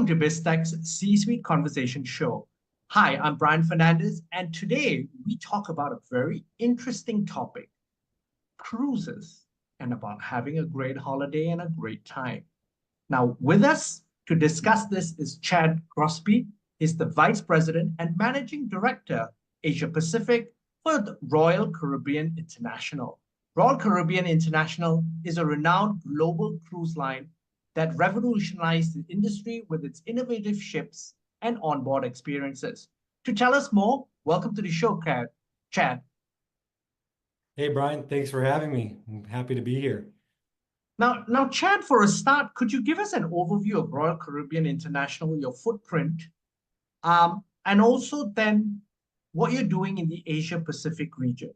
Welcome to Biztech's C-Suite Conversation Show. Hi, I'm Brian Fernandez, and today we talk about a very interesting topic, cruises, and about having a great holiday and a great time. Now, with us to discuss this is Chad Grospe. He's the Vice President and Managing Director, Asia Pacific for the Royal Caribbean International. Royal Caribbean International is a renowned global cruise line that revolutionized the industry with its innovative ships and onboard experiences. To tell us more, welcome to the show, Chad. Hey, Brian, thanks for having me. I'm happy to be here. Now, Chad, for a start, could you give us an overview of Royal Caribbean International, your footprint, and also then what you're doing in the Asia Pacific region?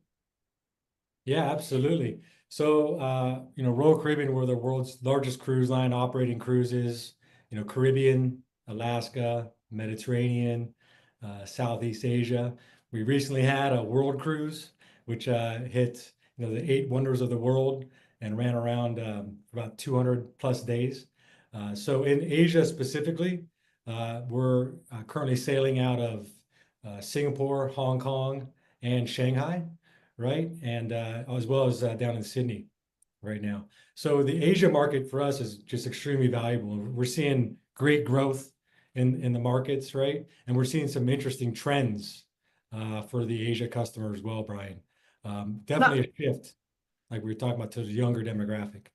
Yeah, absolutely. So, Royal Caribbean, we're the world's largest cruise line operating cruises, Caribbean, Alaska, Mediterranean, Southeast Asia. We recently had a world cruise, which hit, the eight wonders of the world and ran around about 200 plus days. So in Asia specifically, we're currently sailing out of Singapore, Hong Kong, and Shanghai, right? And as well as down in Sydney right now. So the Asia market for us is just extremely valuable. We're seeing great growth in the markets, right? And we're seeing some interesting trends for the Asia customer as well, Brian. Definitely a shift, like we were talking about, to the younger demographic.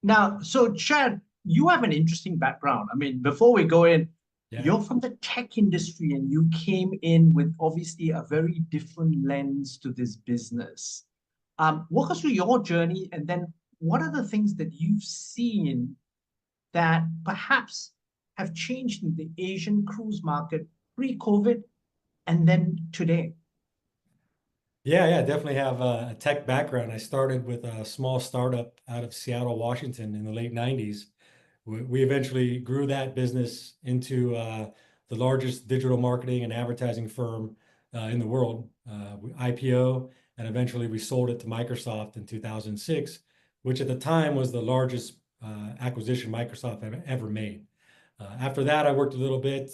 Now, so Chad, you have an interesting background. I mean, before we go in, Yeah. you're from the tech industry and you came in with obviously a very different lens to this business. Walk us through your journey, and then what are the things that you've seen that perhaps have changed in the Asian cruise market pre-COVID and then today? Yeah, definitely have a tech background. I started with a small startup out of Seattle, Washington in the late 90s. We eventually grew that business into the largest digital marketing and advertising firm in the world. We IPO, and eventually we sold it to Microsoft in 2006, which at the time was the largest acquisition Microsoft ever made. After that, I worked a little bit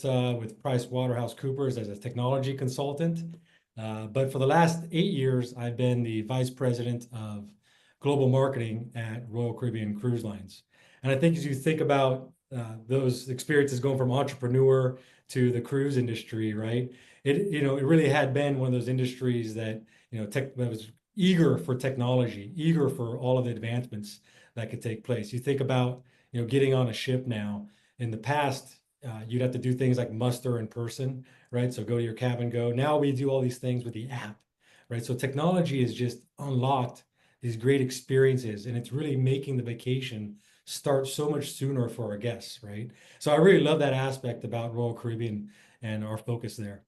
with PricewaterhouseCoopers as a technology consultant. But for the last 8 years, I've been the vice president of global marketing at Royal Caribbean Cruise Lines. And I think as you think about those experiences going from entrepreneur to the cruise industry, right? It really had been one of those industries that, that was eager for technology, eager for all of the advancements that could take place. You think about, getting on a ship now. In the past, you'd have to do things like muster in person, right? So go to your cabin, go. Now we do all these things with the app, right? So technology has just unlocked these great experiences, and it's really making the vacation start so much sooner for our guests, right? So I really love that aspect about Royal Caribbean and our focus there.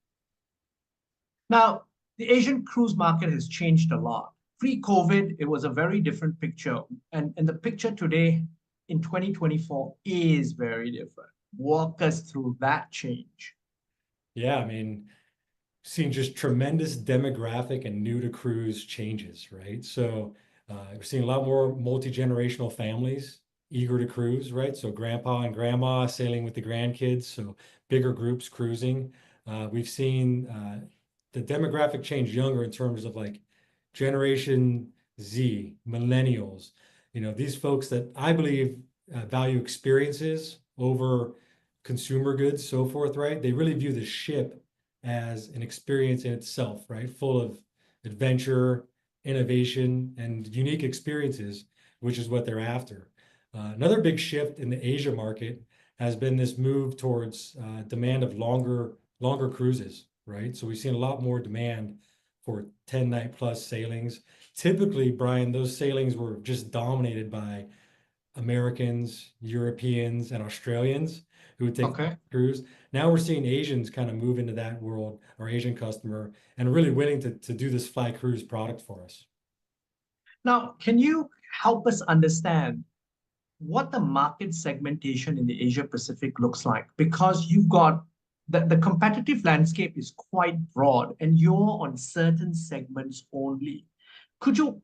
Now, the Asian cruise market has changed a lot. Pre-COVID, it was a very different picture. And the picture today in 2024 is very different. Walk us through that change. Yeah, I mean, seeing just tremendous demographic and new to cruise changes, right? So we're seeing a lot more multi-generational families eager to cruise, right? So grandpa and grandma sailing with the grandkids, so bigger groups cruising. We've seen the demographic change younger in terms of like Generation Z, millennials, these folks that I believe value experiences over consumer goods, so forth, right? They really view the ship as an experience in itself, right? Full of adventure, innovation, and unique experiences, which is what they're after. Another big shift in the Asia market has been this move towards demand of longer cruises, right? So we've seen a lot more demand for 10-night plus sailings. Typically, Brian, those sailings were just dominated by Americans, Europeans, and Australians who would take Okay. cruise. Now we're seeing Asians kind of move into that world, our Asian customer, and really willing to do this fly cruise product for us. Now, can you help us understand what the market segmentation in the Asia Pacific looks like? Because you've got the competitive landscape is quite broad and you're on certain segments only. Could you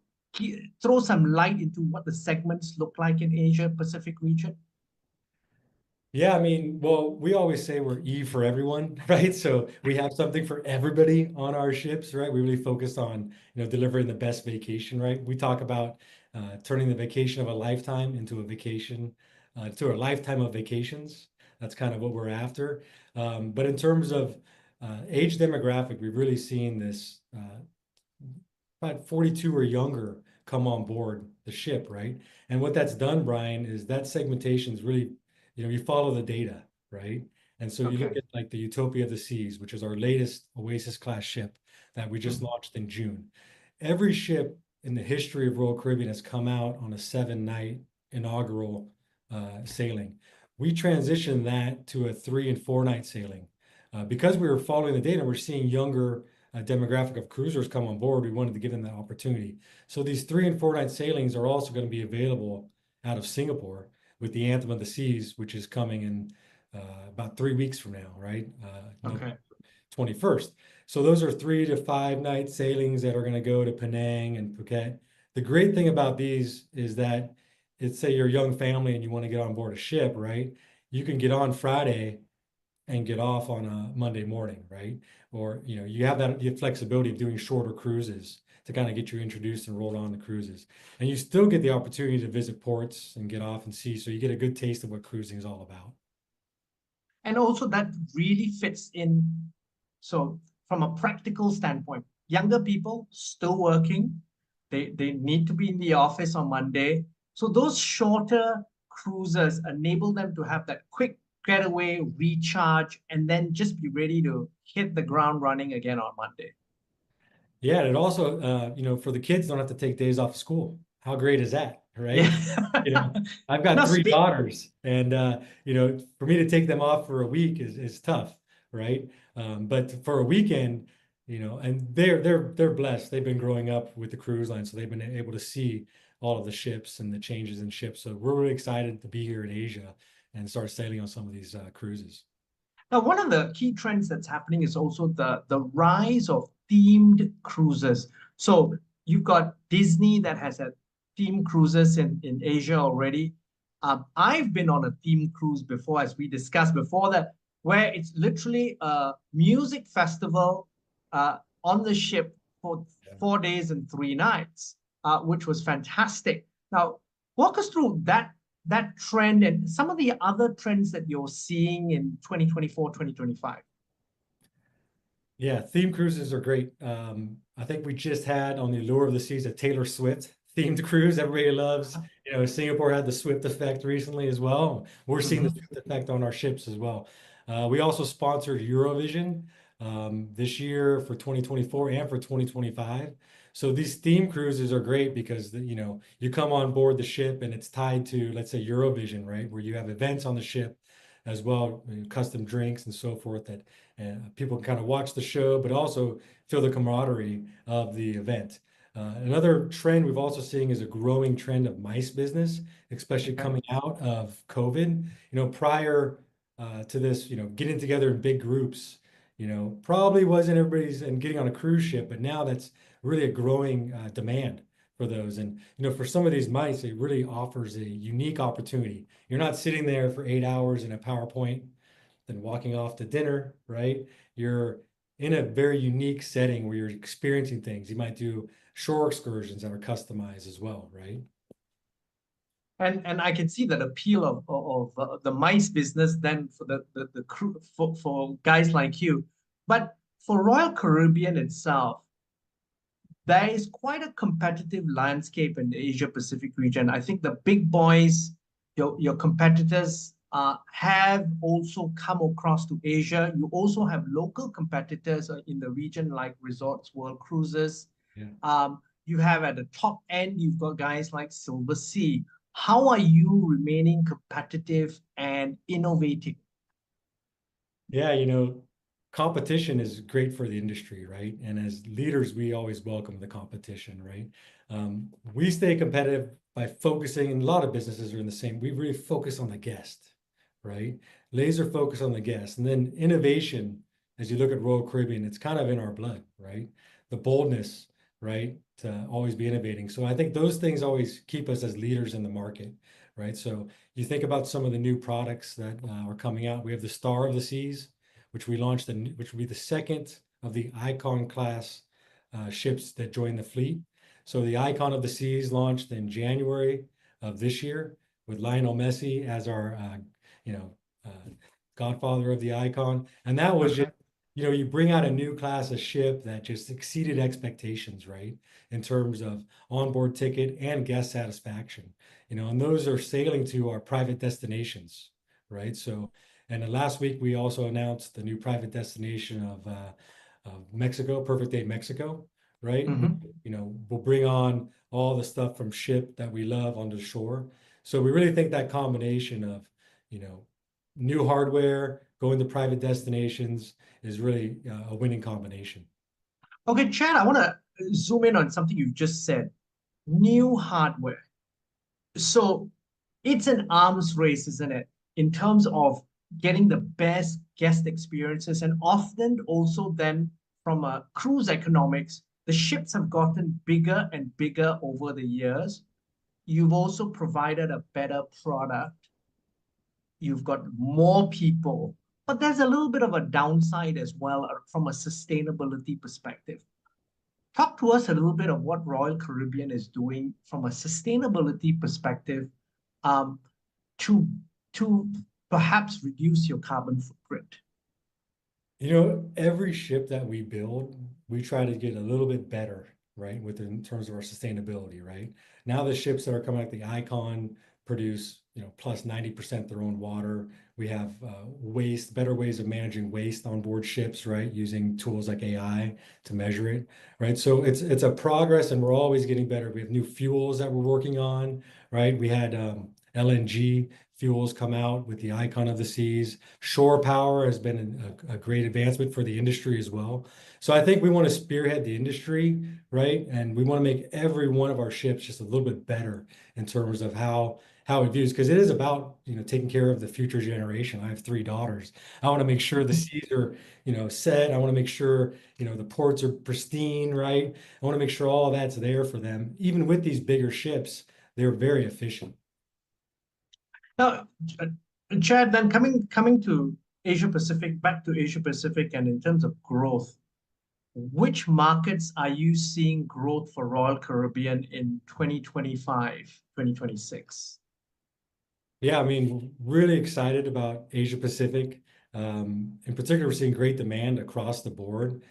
throw some light into what the segments look like in Asia Pacific region? Yeah, I mean, well, we always say we're E for everyone, right? So we have something for everybody on our ships, right? We really focus on, delivering the best vacation, right? We talk about turning the vacation of a lifetime into a vacation, to a lifetime of vacations. That's kind of what we're after. But in terms of age demographic, we've really seen this about 42 or younger come on board the ship, right? And what that's done, Brian, is that segmentation is really, you follow the data, right? And so you look Okay. at like the Utopia of the Seas, which is our latest Oasis class ship that we just Mhm. launched in June. Every ship in the history of Royal Caribbean has come out on a 7 night inaugural sailing. We transitioned that to a 3 and 4 night sailing. Because we were following the data, we're seeing younger demographic of cruisers come on board. We wanted to give them that opportunity. So these 3 and 4 night sailings are also going to be available out of Singapore with the Anthem of the Seas, which is coming in about 3 weeks from now, right? November Okay. 21st. So those are 3 to 5 night sailings that are going to go to Penang and Phuket. The great thing about these is that it's, say you're a young family and you want to get on board a ship, right? You can get on Friday and get off on a Monday morning, right? Or, you have that the flexibility of doing shorter cruises to kind of get you introduced and rolled on the cruises. And you still get the opportunity to visit ports and get off and see. So you get a good taste of what cruising is all about. And also that really fits in. So from a practical standpoint, younger people still working, they need to be in the office on Monday. So those shorter cruises enable them to have that quick getaway, recharge, and then just be ready to hit the ground running again on Monday. Yeah, and it also, for the kids don't have to take days off of school. How great is that, Yeah. right? You know, I've got Now three speak. daughters, and for me to take them off for a week is tough, right? But for a weekend, and they're blessed. They've been growing up with the cruise line, so they've been able to see all of the ships and the changes in ships. So we're really excited to be here in Asia and start sailing on some of these cruises. Now, one of the key trends that's happening is also the rise of themed cruises. So you've got Disney that has a theme cruises in Asia already. I've been on a theme cruise before, as we discussed before that, where it's literally a music festival on the ship for 4 days and 3 nights, which was fantastic. Now, walk us through that trend and some of the other trends that you're seeing in 2024, 2025. Yeah, theme cruises are great. I think we just had on the Allure of the Seas a Taylor Swift themed cruise everybody loves. Singapore had the Swift effect recently as well. We're seeing the Mhm. Swift effect on our ships as well. We also sponsored Eurovision this year for 2024 and for 2025. So these theme cruises are great because you come on board the ship and it's tied to, let's say, Eurovision, right? Where you have events on the ship as well, custom drinks and so forth that people can kind of watch the show, but also feel the camaraderie of the event. Another trend we've also seeing is a growing trend of MICE business, especially Okay. coming out of COVID. Prior to this, getting together in big groups, probably wasn't everybody's and getting on a cruise ship, but now that's really a growing demand for those. And for some of these MICE, it really offers a unique opportunity. You're not sitting there for 8 hours in a PowerPoint then walking off to dinner, right? You're in a very unique setting where you're experiencing things. You might do shore excursions that are customized as well, right? And I can see that appeal of the mice business then for the crew for guys like you. But for Royal Caribbean itself, there is quite a competitive landscape in the Asia Pacific region. I think the big boys, your competitors, have also come across to Asia. You also have local competitors in the region like Resorts World Cruises. Yeah. You have at the top end, you've got guys like Silver Sea. How are you remaining competitive and innovative? Yeah, competition is great for the industry, right? And as leaders, we always welcome the competition, right? We stay competitive by focusing, and a lot of businesses are in the same. We really focus on the guest, right? Laser focus on the guest. And then innovation, as you look at Royal Caribbean, it's kind of in our blood, right? The boldness, right? To always be innovating. So I think those things always keep us as leaders in the market. right? So you think about some of the new products that are coming out. We have the Star of the Seas, which we launched, which will be the second of the Icon class ships that join the fleet. So the Icon of the Seas launched in January of this year with Lionel Messi as our, you know, uh, godfather of the Icon. And that was just, you bring out a new class of ship that just exceeded expectations, right? In terms of onboard ticket and guest satisfaction, and those are sailing to our private destinations, right? So, and then last week we also announced the new private destination of Mexico, Perfect Day Mexico, right? Which, Mm-hmm. will bring on all the stuff from ship that we love onto the shore. So we really think that combination of, you know, new hardware, going to private destinations is really a winning combination. Okay, Chad, I want to zoom in on something you've just said. New hardware. So it's an arms race, isn't it? In terms of getting the best guest experiences, and often also then from a cruise economics, the ships have gotten bigger and bigger over the years. You've also provided a better product. You've got more people, but there's a little bit of a downside as well from a sustainability perspective. Talk to us a little bit of what Royal Caribbean is doing from a sustainability perspective, um, to to perhaps reduce your carbon footprint. Every ship that we build, we try to get a little bit better, right? In terms of our sustainability, right? Now the ships that are coming out the Icon produce, plus 90% their own water. We have better ways of managing waste on board ships, right? Using tools like AI to measure it, right? So it's a progress, and we're always getting better. We have new fuels that we're working on, right? We had LNG fuels come out with the Icon of the Seas. Shore power has been a great advancement for the industry as well. So I think we want to spearhead the industry, right? And we want to make every one of our ships just a little bit better in terms of how it views, because it is about, taking care of the future generation. I have 3 daughters. I want to make sure the seas are, set. I want to make sure, the ports are pristine, right? I want to make sure all of that's there for them. Even with these bigger ships, they're very efficient. Now, Chad, then coming to Asia Pacific, back to Asia Pacific, and in terms of growth, which markets are you seeing growth for Royal Caribbean in 2025, 2026? Yeah, I mean, really excited about Asia Pacific. In particular, we're seeing great demand across the board.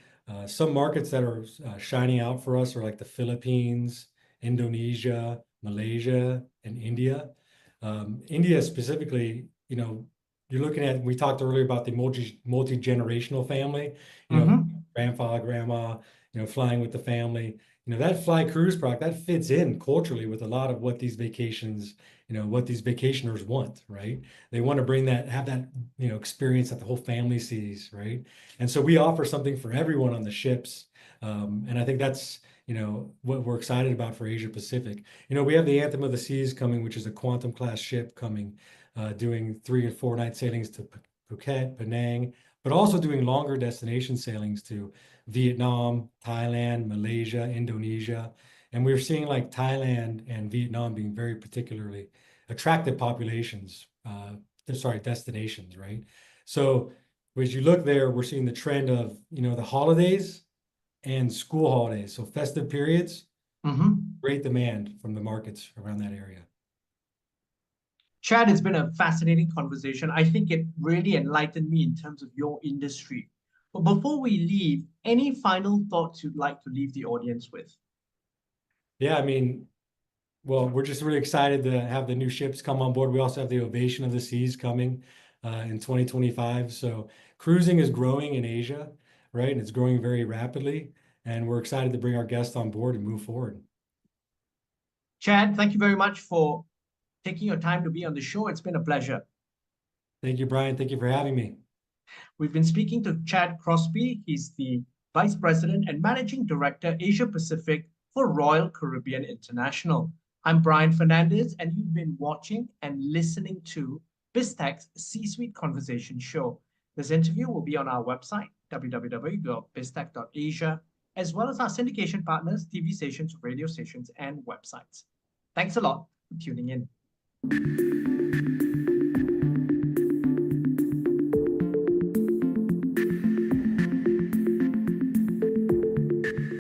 Some markets that are shining out for us are like the Philippines, Indonesia, Malaysia, and India. India specifically, you're looking at, we talked earlier about the multi-generational family, Mm-hmm. grandfather, grandma, flying with the family. That fly cruise product that fits in culturally with a lot of what these vacations, what these vacationers want, right? They want to have that, experience that the whole family sees, right? And so we offer something for everyone on the ships. And I think that's, what we're excited about for Asia Pacific. We have the Anthem of the Seas coming, which is a quantum class ship coming, doing 3 and 4 night sailings to Phuket, Penang, but also doing longer destination sailings to Vietnam, Thailand, Malaysia, Indonesia. And we're seeing like Thailand and Vietnam being very particularly attractive destinations, right? So as you look there, we're seeing the trend of, the holidays and school holidays. So festive periods, Mm-hmm. great demand from the markets around that area. Chad, it's been a fascinating conversation. I think it really enlightened me in terms of your industry. But before we leave, any final thoughts you'd like to leave the audience with? Yeah, I mean, well, we're just really excited to have the new ships come on board. We also have the Ovation of the Seas coming in 2025. So cruising is growing in Asia, right? And it's growing very rapidly. And we're excited to bring our guests on board and move forward. Chad, thank you very much for taking your time to be on the show. It's been a pleasure. Thank you, Brian. Thank you for having me. We've been speaking to Chad Grospe. He's the Vice President and Managing Director, Asia Pacific for Royal Caribbean International. I'm Brian Fernandez, and you've been watching and listening to Biztech's C-Suite Conversation Show. This interview will be on our website, www.biztech.asia, as well as our syndication partners, TV stations, radio stations, and websites. Thanks a lot for tuning in.